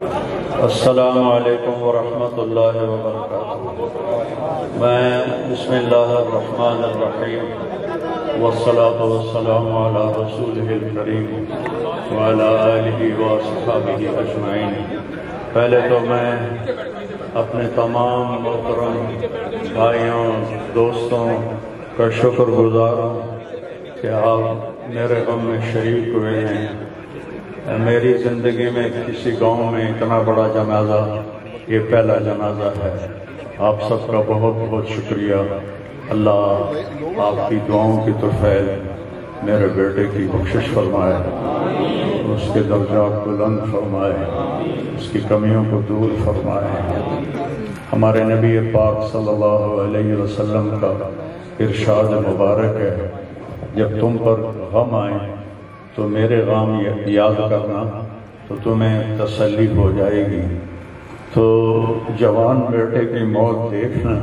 السلام علیکم ورحمۃ اللہ وبرکاتہ۔ میں بسم اللہ الرحمن الرحیم والصلاۃ والسلام علی رسولہ الکریم وعلی آلہ واصحابہ اجمعین۔ پہلے تو میں اپنے تمام محترم بھائیوں دوستوں کا شکر گزار ہوں کہ آپ میرے غم میں شریک ہوئے ہیں۔ میری زندگی میں کسی گاؤں میں اتنا بڑا جنازہ یہ پہلا جنازہ ہے۔ آپ سب کا بہت بہت شکریہ۔ اللہ آپ کی دعاؤں کی طفیل میرے بیٹے کی بخشش فرمائے، اس کے درجات بلند فرمائے، اس کی کمیوں کو دور فرمائے۔ ہمارے نبی پاک صلی اللہ علیہ وسلم کا ارشاد مبارک ہے، جب تم پر غم آئے تو میرے غم یاد کرنا تو تمہیں تسلی ہو جائے گی۔ تو جوان بیٹے کی موت دیکھنا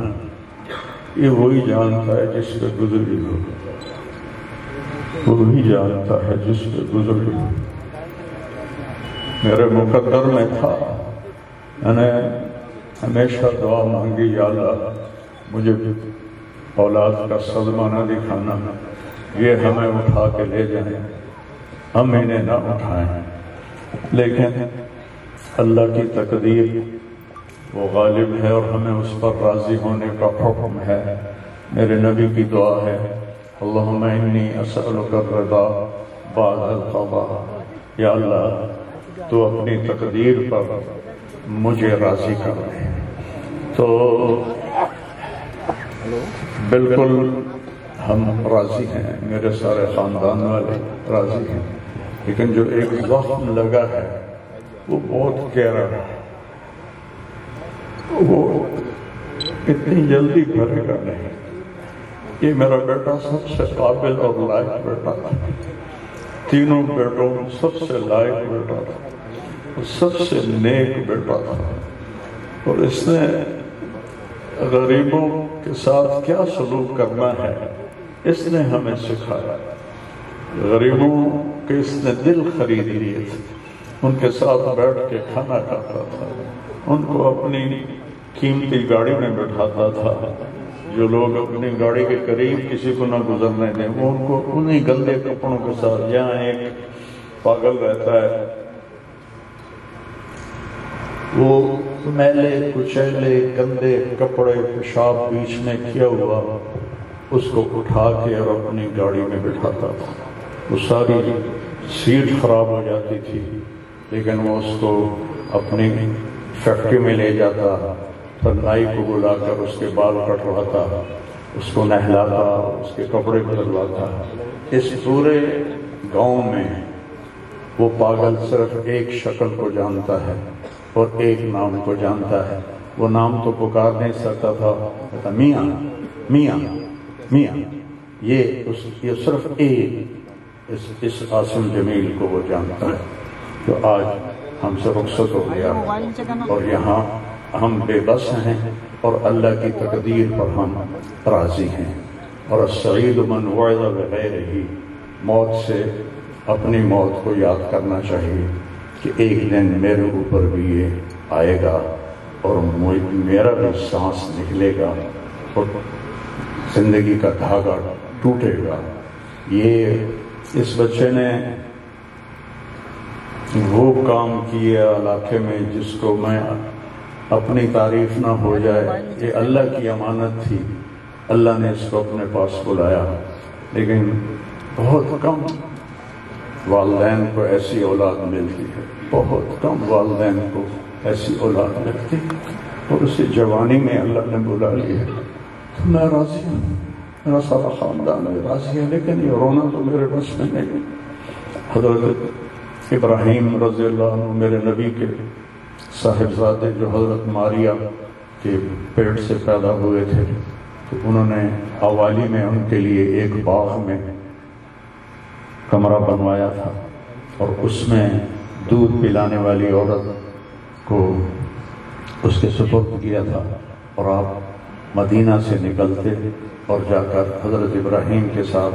یہ وہی جانتا ہے جس پہ گزری ہو، وہی جانتا ہے جس پہ گزری ہو۔ میرے مقدر میں تھا، میں نے ہمیشہ دعا مانگی، یا اللہ مجھے اولاد کا صدمہ نہ دکھانا، یہ ہمیں اٹھا کے لے جائیں، ہم انہیں نہ اٹھائیں۔ لیکن اللہ کی تقدیر وہ غالب ہے اور ہمیں اس پر راضی ہونے کا حکم ہے۔ میرے نبی کی دعا ہے، اللہم انی اسألک الرضا بعد القضاء، یا اللہ تو اپنی تقدیر پر مجھے راضی کر دے۔ تو بالکل ہم راضی ہیں، میرے سارے خاندان والے راضی ہیں، لیکن جو ایک زخم لگا ہے وہ بہت گہرا ہے، وہ اتنی جلدی بھرے گا نہیں۔ یہ میرا بیٹا سب سے قابل اور لائق بیٹا تھا، تینوں بیٹوں سب سے لائق بیٹا تھا، سب سے نیک بیٹا تھا، اور اس نے غریبوں کے ساتھ کیا سلوک کرنا ہے اس نے ہمیں سکھایا۔ غریبوں کے اس نے دل خرید لیے تھے، ان کے ساتھ بیٹھ کے کھانا کھاتا تھا، ان کو اپنی قیمتی گاڑی میں بٹھاتا تھا۔ جو لوگ اپنی گاڑی کے قریب کسی کو نہ گزرنے دیں، وہ ان کو انہی گندے کپڑوں کے ساتھ، جہاں ایک پاگل رہتا ہے وہ میلے کچیلے گندے کپڑے پیشاب بیچ میں کیا ہوا اس کو اٹھا کے اور اپنی گاڑی میں بٹھاتا تھا۔ وہ ساری سیٹ خراب ہو جاتی تھی، لیکن وہ اس کو اپنی فیکٹری میں لے جاتا، پھر نائی کو بلا کر اس کے بال کٹواتا، اس کو نہلاتا، اس کے کپڑے بدلواتا۔ اس پورے گاؤں میں وہ پاگل صرف ایک شکل کو جانتا ہے اور ایک نام کو جانتا ہے۔ وہ نام تو پکار نہیں سکتا تھا، کہتا میاں میاں میاں۔ یہ صرف ایک اس عاصم جمیل کو وہ جانتا ہے، جو آج ہم سے رخصت ہو گیا، اور یہاں ہم بے بس ہیں اور اللہ کی تقدیر پر ہم راضی ہیں۔ اور السعید من وعظ بغیرہ، موت سے اپنی موت کو یاد کرنا چاہیے کہ ایک دن میرے اوپر بھی یہ آئے گا اور میرا بھی سانس نکلے گا اور زندگی کا دھاگا ٹوٹے گا۔ یہ اس بچے نے وہ کام کیا علاقے میں جس کو میں اپنی تعریف نہ ہو جائے، یہ اللہ کی امانت تھی، اللہ نے اس کو اپنے پاس بلایا۔ لیکن بہت کم والدین کو ایسی اولاد ملتی ہے، بہت کم والدین کو ایسی اولاد ملتی، اور اسے جوانی میں اللہ نے بلا لیا۔ میں راضی ہوں، میرا سارا خاندان راضی ہے، لیکن یہ رونا تو میرے بس میں نہیں۔ حضرت ابراہیم رضی اللہ عنہ میرے نبی کے صاحبزادے، جو حضرت ماریہ کے پیٹ سے پیدا ہوئے تھے، تو انہوں نے حوالی میں ان کے لیے ایک باغ میں کمرہ بنوایا تھا، اور اس میں دودھ پلانے والی عورت کو اس کے سپرد کیا تھا، اور آپ مدینہ سے نکلتے اور جا کر حضرت ابراہیم کے ساتھ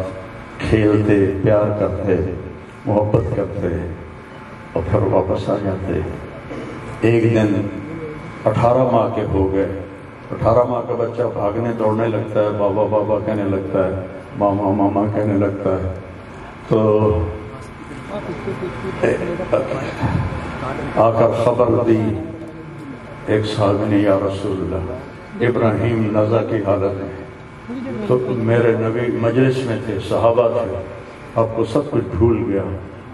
کھیلتے، پیار کرتے، محبت کرتے، اور پھر واپس آ جاتے۔ ایک دن 18 ماہ کے ہو گئے. 18 ماہ کا بچہ بھاگنے دوڑنے لگتا ہے، بابا بابا کہنے لگتا ہے، ماما ماما کہنے لگتا ہے. تو آ کر خبر دی ایک صحابی نے، یا رسول اللہ ابراہیم نزع کی حالت میں. تو میرے نبی مجلس میں تھے، صحابہ تھے، آپ کو سب کچھ بھول گیا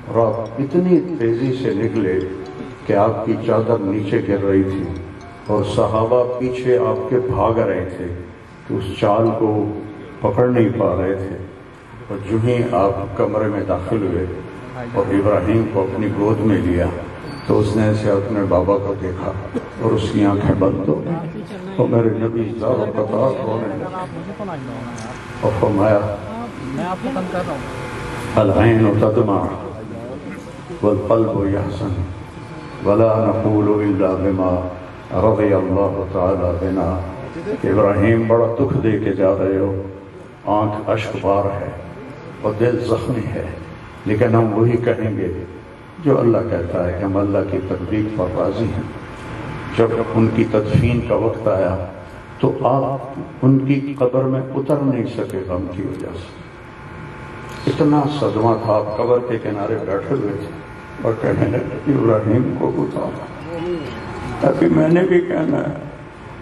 اور آپ اتنی تیزی سے نکلے کہ آپ کی چادر نیچے گر رہی تھی اور صحابہ پیچھے آپ کے بھاگ رہے تھے کہ اس چال کو پکڑ نہیں پا رہے تھے. اور جو ہی آپ کمرے میں داخل ہوئے اور ابراہیم کو اپنی گود میں لیا تو اس نے ایسے اپنے بابا کو دیکھا اور اس کی آنکھیں بند ہو گئی. اور میرے نبی زار و قطار رونے لگے اور فرمایا العین تدمع والقلب یحزن ولا نقول الا بما رضی اللہ تعالی بنا. کہ ابراہیم بڑا دکھ دے کے جا رہے ہو، آنکھ اشک بار ہے اور دل زخمی ہے، لیکن ہم وہی کہیں گے جو اللہ کہتا ہے کہ ہم اللہ کی تقدیر پر راضی ہیں. جب ان کی تدفین کا وقت آیا تو آپ ان کی قبر میں اتر نہیں سکے غم کی وجہ سے. اتنا صدمہ تھا، آپ قبر کے کنارے بیٹھے ہوئے تھے اور کہنے لگے ابراہیم کو اتارا. ابھی میں نے بھی کہنا ہے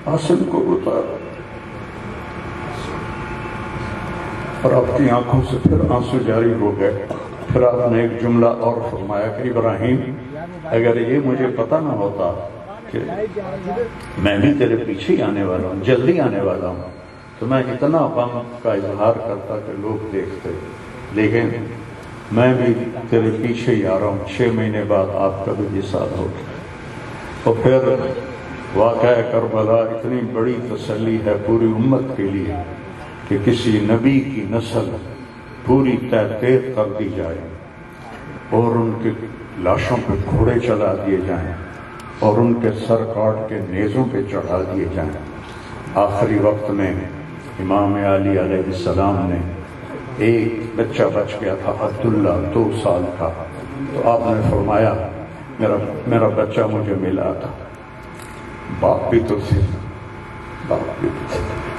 حسن کو اتارا. اور آپ کی آنکھوں سے پھر آنسو جاری ہو گئے. پھر آپ نے ایک جملہ اور فرمایا کہ ابراہیم اگر یہ مجھے پتہ نہ ہوتا کہ میں بھی تیرے پیچھے ہی آنے والا ہوں، جلدی آنے والا ہوں، تو میں اتنا غم کا اظہار کرتا کہ لوگ دیکھتے، لیکن میں بھی تیرے پیچھے ہی آ رہا ہوں. 6 مہینے بعد آپ کا بھی وصال ہو گیا. اور پھر واقعہ کربلا اتنی بڑی تسلی ہے پوری امت کے لیے کہ کسی نبی کی نسل پوری تحقیق کر دی جائے اور ان کے لاشوں پہ گھوڑے چلا دیے جائیں اور ان کے سر کاٹ کے نیزوں پہ چڑھا دیے جائیں. آخری وقت میں امام علی علیہ السلام نے ایک بچہ بچ گیا تھا، عبداللہ 2 سال کا. تو آپ نے فرمایا میرا بچہ مجھے ملا تھا. باپ بھی تو تھے،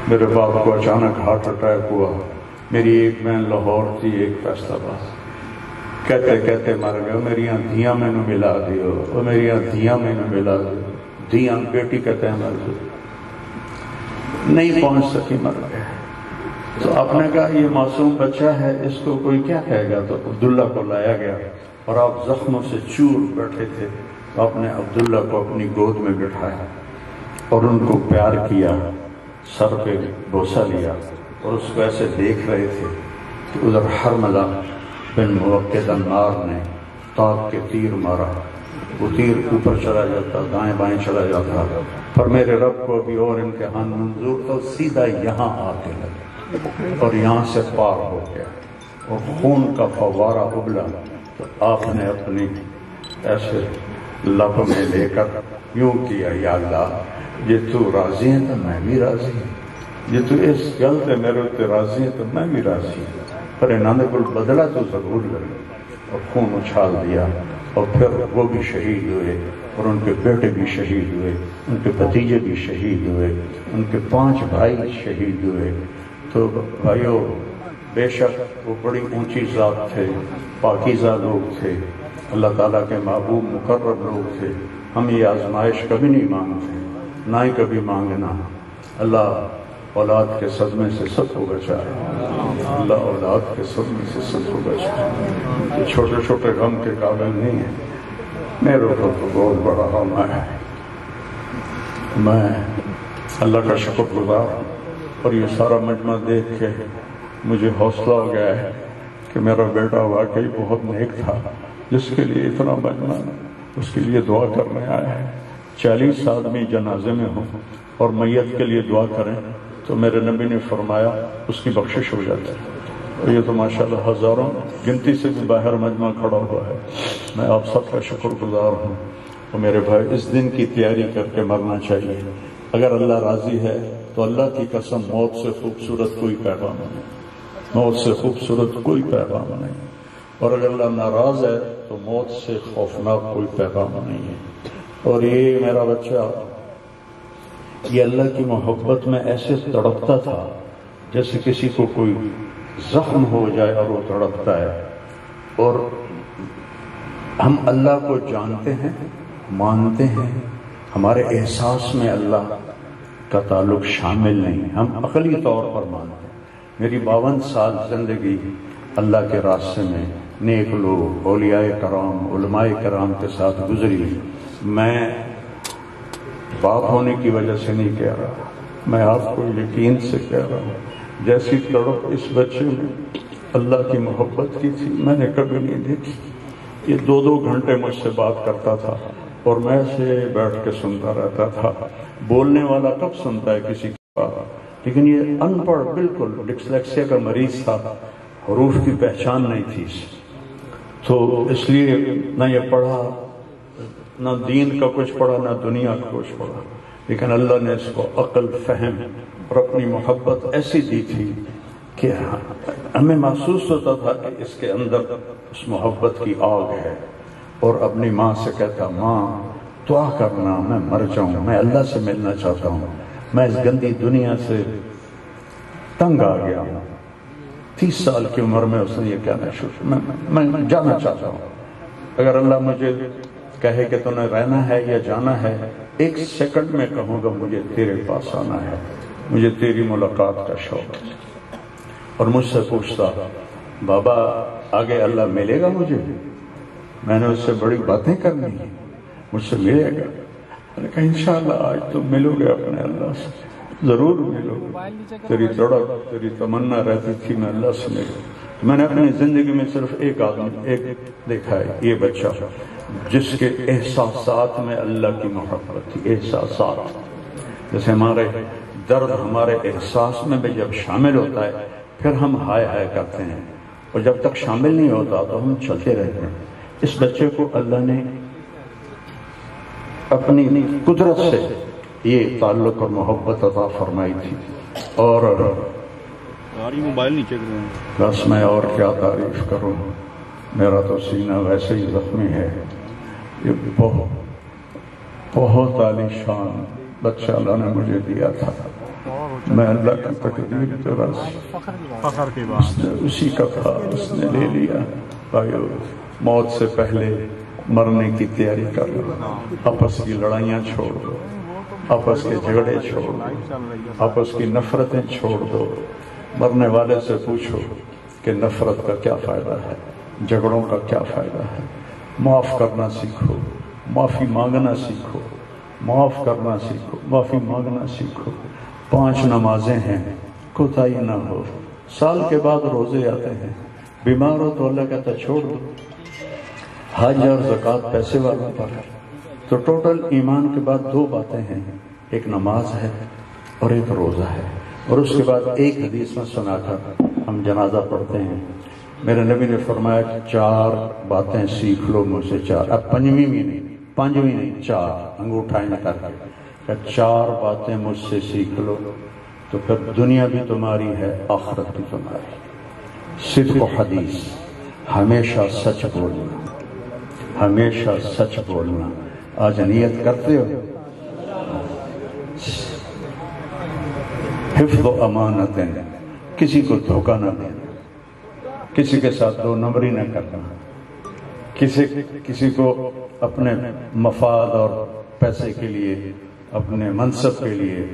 میرے باپ کو اچانک ہارٹ اٹیک ہوا. میری ایک بہن لاہور تھی، ایک فیصلہ آباد. کہتے کہتے مر گئے. میری دھیاں میں نے ملا دیو، اور میری دھیاں میں نے ملا دیو. دھیاں بیٹی کہتے ہیں مر گئی، نہیں پہنچ سکی، مر گئے. تو آپ نے کہا یہ معصوم بچہ ہے، اس کو کوئی کیا کہے گا. تو عبداللہ کو لایا گیا اور آپ زخموں سے چور بیٹھے تھے. آپ نے عبداللہ کو اپنی گود میں بٹھایا اور ان کو پیار کیا، سر پہ بوسہ لیا اور اس کو ایسے دیکھ رہے تھے کہ ادھر حرملہ بن موقد النار نے تاک کے تیر مارا. وہ تیر اوپر چلا جاتا، دائیں بائیں چلا جاتا، پر میرے رب کو بھی اور امتحان منظور تو سیدھا یہاں آ کے لگا اور یہاں سے پار ہو گیا اور خون کا فوارہ ابلا. تو آپ نے اپنی ایسے لب میں لے کر یوں کیا، یا اللہ یہ تو راضی ہے تو میں بھی راضی ہوں، یہ تو اس گل سے میرے اتنے راضی ہے تو میں بھی راضی ہوں، پر انہوں نے کوئی بدلہ تو ضرور لے. اور خون اچھال دیا اور پھر وہ بھی شہید ہوئے اور ان کے بیٹے بھی شہید ہوئے، ان کے بھتیجے بھی شہید ہوئے، ان کے 5 بھائی شہید ہوئے. تو بھائیو، بے شک وہ بڑی اونچی ذات تھے، پاکیزہ لوگ تھے، اللہ تعالیٰ کے محبوب مقرب لوگ تھے. ہم یہ آزمائش کبھی نہیں مانگتے، نہ ہی کبھی مانگنا. اللہ اولاد کے صدمے سے سب کو بچائے، اللہ اولاد کے صدمے سے سب کو بچائے. یہ چھوٹے چھوٹے غم کے قابل نہیں ہیں، میرے اوپر تو بہت بڑا غم ہے. میں اللہ کا شکر گزار ہوں اور یہ سارا مجمع دیکھ کے مجھے حوصلہ ہو گیا ہے کہ میرا بیٹا واقعی بہت نیک تھا، جس کے لیے اتنا مجمع اس کے لیے دعا کرنے آیا ہے. 40 آدمی جنازے میں ہوں اور میت کے لیے دعا کریں تو میرے نبی نے فرمایا اس کی بخشش ہو جاتی ہے. اور یہ تو ماشاءاللہ ہزاروں گنتی سے بھی باہر مجمع کھڑا ہوا ہے. میں آپ سب کا شکر گزار ہوں. اور میرے بھائی، اس دن کی تیاری کر کے مرنا چاہیے. اگر اللہ راضی ہے تو اللہ کی قسم موت سے خوبصورت کوئی پیغام نہیں، موت سے خوبصورت کوئی پیغام نہیں. اور اگر اللہ ناراض ہے تو موت سے خوفناک کوئی پیغام نہیں ہے. اور یہ میرا بچہ یہ اللہ کی محبت میں ایسے تڑپتا تھا جیسے کسی کو کوئی زخم ہو جائے اور وہ تڑپتا ہے. اور ہم اللہ کو جانتے ہیں، مانتے ہیں، ہمارے احساس میں اللہ کا تعلق شامل نہیں، ہم عقلی طور پر مانتے ہیں. میری 52 سال زندگی اللہ کے راستے میں نیک لوگ، اولیاء کرام، علماء کرام کے ساتھ گزری. میں باپ ہونے کی وجہ سے نہیں کہہ رہا، میں آپ کو یقین سے کہہ رہا ہوں، جیسی تڑپ اس بچے میں اللہ کی محبت کی تھی میں نے کبھی نہیں دیکھی. یہ 2 گھنٹے مجھ سے بات کرتا تھا اور میں سے بیٹھ کے سنتا رہتا تھا. بولنے والا کب سنتا ہے کسی کی بات، لیکن یہ ان پڑھ، بالکل ڈسلیکسیا کا مریض تھا، حروف کی پہچان نہیں تھی، تو اس لیے نہ یہ پڑھا، نہ دین کا کچھ پڑھا، نہ دنیا کا کچھ پڑھا. لیکن اللہ نے اس کو عقل، فہم اور اپنی محبت ایسی دی تھی کہ ہمیں محسوس ہوتا تھا کہ اس کے اندر اس محبت کی آگ ہے. اور اپنی ماں سے کہتا، ماں دعا کرنا میں مر جاؤں، میں اللہ سے ملنا چاہتا ہوں، میں اس گندی دنیا سے تنگ آ گیا ہوں. 30 سال کی عمر میں اس نے یہ کہنا شروع، میں جانا چاہتا ہوں. اگر اللہ مجھے کہے کہ تمہیں رہنا ہے یا جانا ہے، 1 سیکنڈ میں کہوں گا مجھے تیرے پاس آنا ہے، مجھے تیری ملاقات کا شوق ہے. اور مجھ سے پوچھتا، بابا آگے اللہ ملے گا مجھے؟ میں نے اس سے بڑی باتیں کرنی ہیں، مجھ سے ملے گا؟ میں نے کہا انشاءاللہ آج تم ملو گے اپنے اللہ سے، ضرور ملو گے. تیری تڑپ، تیری تمنا رہتی تھی میں اللہ سے ملوں. میں نے اپنی زندگی میں صرف ایک آدمی ایک دیکھا ہے، یہ بچہ جس کے احساسات میں اللہ کی محبت تھی. احساسات جیسے ہمارے درد ہمارے احساس میں بھی جب شامل ہوتا ہے پھر ہم ہائے ہائے کرتے ہیں، اور جب تک شامل نہیں ہوتا تو ہم چلتے رہتے ہیں. اس بچے کو اللہ نے اپنی قدرت سے یہ تعلق اور محبت عطا فرمائی تھی. اور موبائل نہیں چیک رہے بس میں اور کیا تعریف کروں، میرا تو سینہ ویسے ہی زخمی ہے. یہ بہت عالی شان بچہ اللہ نے مجھے دیا تھا. میں اللہ کی تقدیر پہ راضی، فخر کی بات اسی کا تھا، اس نے لے لیا. بھائیو موت سے پہلے مرنے کی تیاری کر لو، آپس کی لڑائیاں چھوڑ دو، آپس کے جھگڑے چھوڑ دو، آپس کی نفرتیں چھوڑ دو. مرنے والے سے پوچھو کہ نفرت کا کیا فائدہ ہے، جھگڑوں کا کیا فائدہ ہے. معاف کرنا سیکھو، معافی مانگنا سیکھو، معاف کرنا سیکھو، معافی مانگنا سیکھو. 5 نمازیں ہیں، کوتاہی نہ ہو. سال کے بعد روزے آتے ہیں، بیمار ہو تو اللہ کہتا چھوڑ دو. حج اور زکوٰۃ پیسے والوں پر. تو ٹوٹل ایمان کے بعد 2 باتیں ہیں، ایک نماز ہے اور ایک روزہ ہے. اور اس کے بعد ایک حدیث میں سنا کر ہم جنازہ پڑھتے ہیں. میرے نبی نے فرمایا کہ 4 باتیں سیکھ لو مجھ سے. 4، اب 5ویں بھی نہیں، 5ویں نہیں، 4 انگوٹھا نہ کر کے کہ 4 باتیں مجھ سے سیکھ لو تو پھر دنیا بھی تمہاری ہے، آخرت بھی تمہاری. صدق و حدیث، ہمیشہ سچ بولنا، ہمیشہ سچ بولنا. آج نیت کرتے ہو؟ حفظ و امانتیں، کسی کو دھوکہ نہ دینا، کسی کے ساتھ 2 نمبری نہ کرنا، کسی کو اپنے مفاد اور پیسے کے لیے، اپنے منصب کے لیے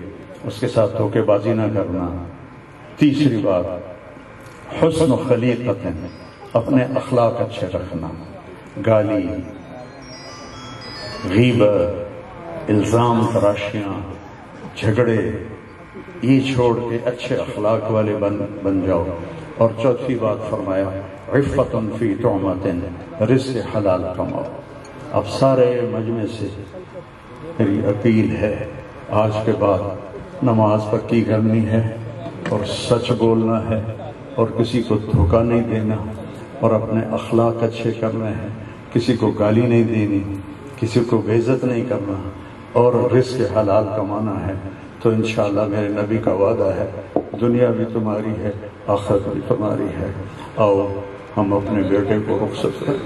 اس کے ساتھ دھوکے بازی نہ کرنا. تیسری بات حسن و خلیقتیں، اپنے اخلاق اچھے رکھنا. گالی، غیبت، الزام تراشیاں، جھگڑے، یہ چھوڑ کے اچھے اخلاق والے بن جاؤ. اور چوتھی بات فرمایا عفت فی طعمۃ، رزق حلال کماؤ. اب سارے مجمع سے میری اپیل ہے، آج کے بعد نماز پکی کرنی ہے اور سچ بولنا ہے اور کسی کو دھوکہ نہیں دینا اور اپنے اخلاق اچھے کرنے ہیں. کسی کو گالی نہیں دینی، کسی کو بے عزت نہیں کرنا اور رزق حلال کمانا ہے. تو انشاءاللہ میرے نبی کا وعدہ ہے دنیا بھی تمہاری ہے، آخرت بھی تمہاری ہے. آؤ ہم اپنے بیٹے کو رخصت کریں.